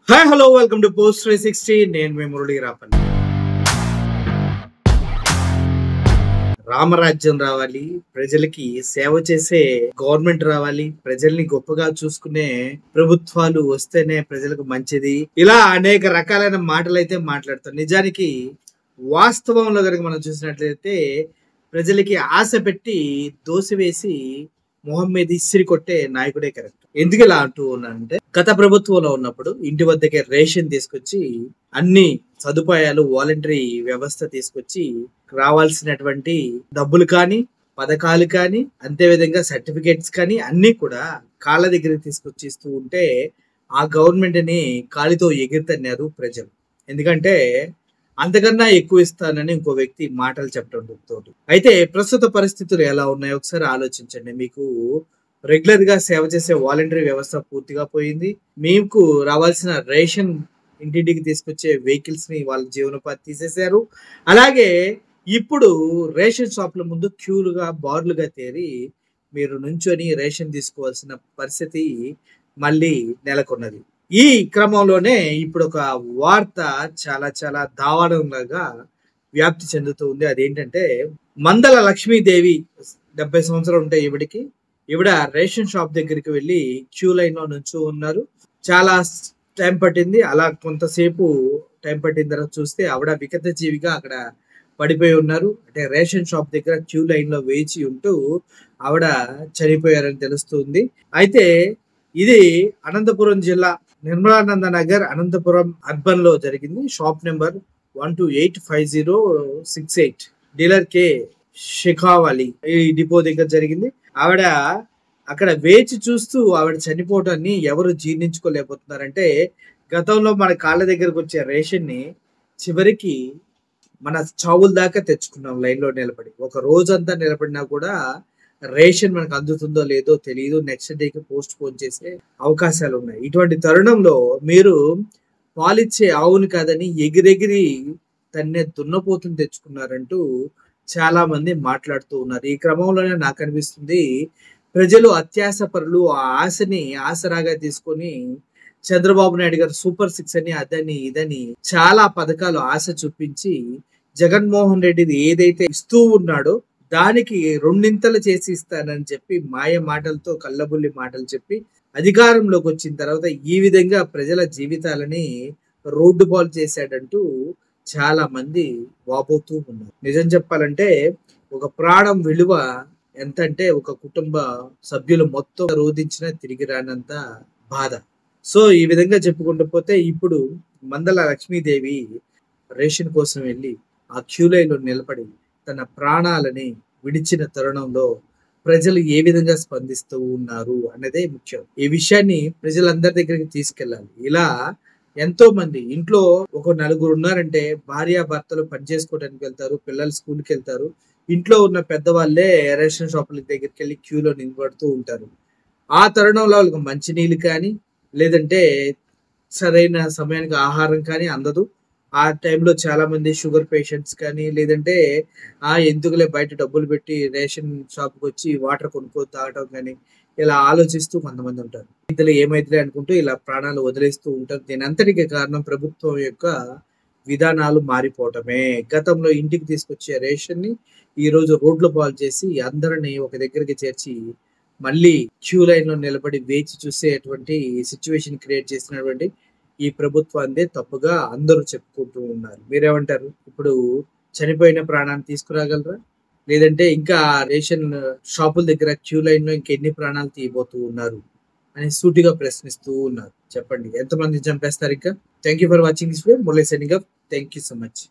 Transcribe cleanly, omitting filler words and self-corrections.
Hi hello welcome to post 360. నేను మీ మురళి రాపల్లి. రామరాజ్యం రావాలి, ప్రజలకి సేవ చేసే గవర్నమెంట్ రావాలి, ప్రజల్ని గొప్పగా చూసుకునే ప్రభుత్వాలు వస్తేనే ప్రజలకు మంచిది. ఇలా అనేక రకాలైన మాటలు అయితే మాట్లాడతారు. నిజానికి వాస్తవంలో కనుక మనం చూసినట్లయితే ప్రజలకి ఆశ పెట్టి దోశ వేసి మొహం మీద ఇసిరి కొట్టే నాయకుడే కరెక్ట్. ఎందుకు ఇలా అంటూ ఉన్నానంటే, గత ప్రభుత్వంలో ఉన్నప్పుడు ఇంటి వద్దకే రేషన్ తీసుకొచ్చి అన్ని సదుపాయాలు వాలంటరీ వ్యవస్థ తీసుకొచ్చి రావాల్సినటువంటి డబ్బులు కానీ, పథకాలు కానీ, అంతే విధంగా సర్టిఫికేట్స్ కానీ అన్ని కూడా కాళ్ళ దగ్గరికి తీసుకొచ్చి ఇస్తూ ఉంటే ఆ గవర్నమెంట్ ని కాలితో ఎగిరితన్నారు ప్రజలు. ఎందుకంటే అంతకన్నా ఎక్కువ ఇస్తానని ఇంకో వ్యక్తి మాటలు చెప్పడం తోటి. అయితే ప్రస్తుత పరిస్థితులు ఎలా ఉన్నాయో ఒకసారి ఆలోచించండి. మీకు రెగ్యులర్ గా సేవ చేసే వాలంటరీ వ్యవస్థ పూర్తిగా పోయింది. మీకు రావాల్సిన రేషన్ ఇంటింటికి తీసుకొచ్చే వెహికల్స్ ని వాళ్ళ జీవనోపాధి తీసేశారు. అలాగే ఇప్పుడు రేషన్ షాపుల ముందు క్యూలుగా బార్లుగా తేరి మీరు నుంచొని రేషన్ తీసుకోవాల్సిన పరిస్థితి మళ్ళీ నెలకొన్నది. ఈ క్రమంలోనే ఇప్పుడు ఒక వార్త చాలా చాలా దావాణంలాగా వ్యాప్తి చెందుతూ ఉంది. అదేంటంటే, మందల లక్ష్మీదేవి 70 సంవత్సరాలు ఉంటాయి ఈవిడికి. ఈవిడ రేషన్ షాప్ దగ్గరికి వెళ్ళి క్యూ లైన్ లో నుంచో ఉన్నారు. చాలా టైం పట్టింది. అలా కొంతసేపు టైం పట్టిన తర్వాత చూస్తే ఆవిడ వికట జీవిగా అక్కడ పడిపోయి ఉన్నారు. అంటే రేషన్ షాప్ దగ్గర క్యూ లైన్ లో వేచి ఉంటూ ఆవిడ చనిపోయారని తెలుస్తుంది. అయితే ఇది అనంతపురం జిల్లా నిర్మలానంద నగర్ అనంతపురం అర్బన్ లో జరిగింది. షాప్ నెంబర్ 128506 డీలర్ కే షిఖావాలి ఈ డిపో దగ్గర జరిగింది. ఆవిడ అక్కడ వేచి చూస్తూ ఆవిడ చనిపోవటాన్ని ఎవరు జీర్ణించుకోలేకపోతున్నారంటే, గతంలో మన కాళ్ళ దగ్గరకు వచ్చే రేషన్ ని చివరికి మన చావుల దాకా తెచ్చుకున్నాం లైన్ లో నిలబడి. ఒక రోజంతా నిలబడినా కూడా రేషన్ మనకు అందుతుందో లేదో తెలియదు. నెక్స్ట్ డేకి పోస్ట్ పోన్ చేసే అవకాశాలు ఉన్నాయి. ఇటువంటి తరుణంలో మీరు పాలిచ్చే ఆవుని కాదని ఎగిరెగిరి తన్నే దున్నపోతుని తెచ్చుకున్నారంటూ చాలా మంది మాట్లాడుతూ ఉన్నారు. ఈ క్రమంలోనే నాకు అనిపిస్తుంది, ప్రజలు అత్యాశ పరులు. ఆ ఆశని ఆసరాగా తీసుకొని చంద్రబాబు నాయుడు గారు సూపర్ 6 అని అదని ఇదని చాలా పథకాలు ఆశ చూపించి జగన్మోహన్ రెడ్డిది ఏదైతే ఇస్తూ ఉన్నాడో దానికి రెండింతలు చేసి ఇస్తానని చెప్పి మాయ మాటలతో కళ్ళబుల్లి మాటలు చెప్పి అధికారంలోకి వచ్చిన తర్వాత ఈ విధంగా ప్రజల జీవితాలని రోడ్డు పాలు చేశాడంటూ చాలా మంది వాపోతూ ఉన్నారు. నిజం చెప్పాలంటే ఒక ప్రాణం విలువ ఎంత అంటే ఒక కుటుంబ సభ్యులు మొత్తం రోధించినా తిరిగి రానంత బాధ. సో ఈ విధంగా చెప్పుకుంటూ పోతే ఇప్పుడు మందల లక్ష్మీదేవి రేషన్ కోసం వెళ్ళి ఆ క్యూ లైన్ లో నిలబడి తన ప్రాణాలని విడిచిన తరుణంలో ప్రజలు ఏ విధంగా స్పందిస్తూ ఉన్నారు అన్నదే ముఖ్యం. ఈ విషయాన్ని ప్రజలందరి దగ్గరికి తీసుకెళ్ళాలి. ఇలా ఎంతో మంది ఇంట్లో ఒక నలుగురు ఉన్నారంటే భార్య భర్తలు పని చేసుకోవడానికి వెళ్తారు, పిల్లలు స్కూల్కి వెళ్తారు. ఇంట్లో ఉన్న పెద్దవాళ్ళే రేషన్ షాపుల దగ్గరికి వెళ్ళి క్యూలో నిలబడుతూ ఉంటారు. ఆ తరుణంలో వాళ్ళకి మంచినీళ్ళు కానీ, లేదంటే సరైన సమయానికి ఆహారం కానీ అందదు. ఆ టైంలో చాలా మంది షుగర్ పేషెంట్స్ కానీ, లేదంటే ఎందుకులే బయట డబ్బులు పెట్టి రేషన్ షాప్కి వచ్చి వాటర్ కొనుక్కొని తాగటం కానీ, ఇలా ఆలోచిస్తూ కొంతమంది ఉంటారు. ఇంతలో ఏమైతే అనుకుంటూ ఇలా ప్రాణాలు వదిలేస్తూ ఉంటారు. దీని అంతటికి కారణం ప్రభుత్వం యొక్క విధానాలు మారిపోవటమే. గతంలో ఇంటికి తీసుకొచ్చే రేషన్ ని ఈ రోజు రోడ్ల పాలు చేసి అందరిని ఒక దగ్గరికి చేర్చి మళ్ళీ క్యూ లైన్ లో నిలబడి వేచి చూసేటువంటి సిచ్యువేషన్ క్రియేట్ చేసినటువంటి ఈ ప్రభుత్వాన్ని తప్పుగా అందరూ చెప్పుకుంటూ ఉన్నారు. మీరేమంటారు? ఇప్పుడు చనిపోయిన ప్రాణాన్ని తీసుకురాగలరా, లేదంటే ఇంకా రేషన్ షాపుల దగ్గర క్యూ లైన్ లో ఇంకెన్ని ప్రాణాలు తీయబోతూ ఉన్నారు అని సూటిగా ప్రశ్నిస్తూ ఉన్నారు. చెప్పండి, ఎంతమంది చంపేస్తారు ఇంకా? Thank you for watching this video. Murali signing off. Thank you so much.